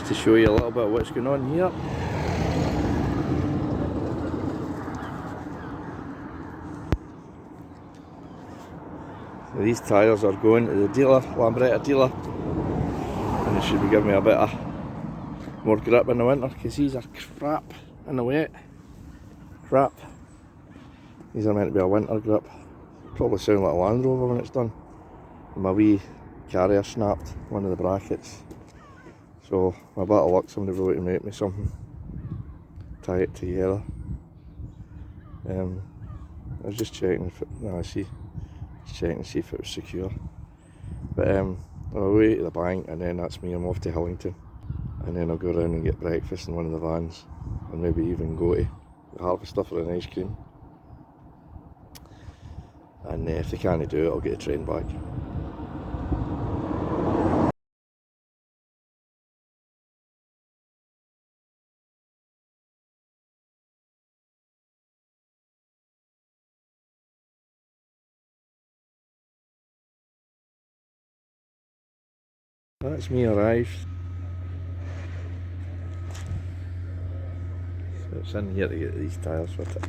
just to show you a little bit of what's going on here. So these tyres are going to the dealer, Lambretta dealer, and they should be giving me a bit of more grip in the winter, because these are crap in the wet. Crap. These are meant to be a winter grip. Probably sound like a Land Rover when it's done. And my wee carrier snapped one of the brackets. So with a bit of luck somebody will be able to make me something. Tie it together. I was just checking if it, no, I see. Just checking to see if it was secure. But I'm away to the bank, and then that's me, I'm off to Hillington. And then I'll go around and get breakfast in one of the vans, and maybe even go to the Harvester for an ice cream. And if they can't do it, I'll get a train back. That's me arrived. So it's in here to get these tyres fitted.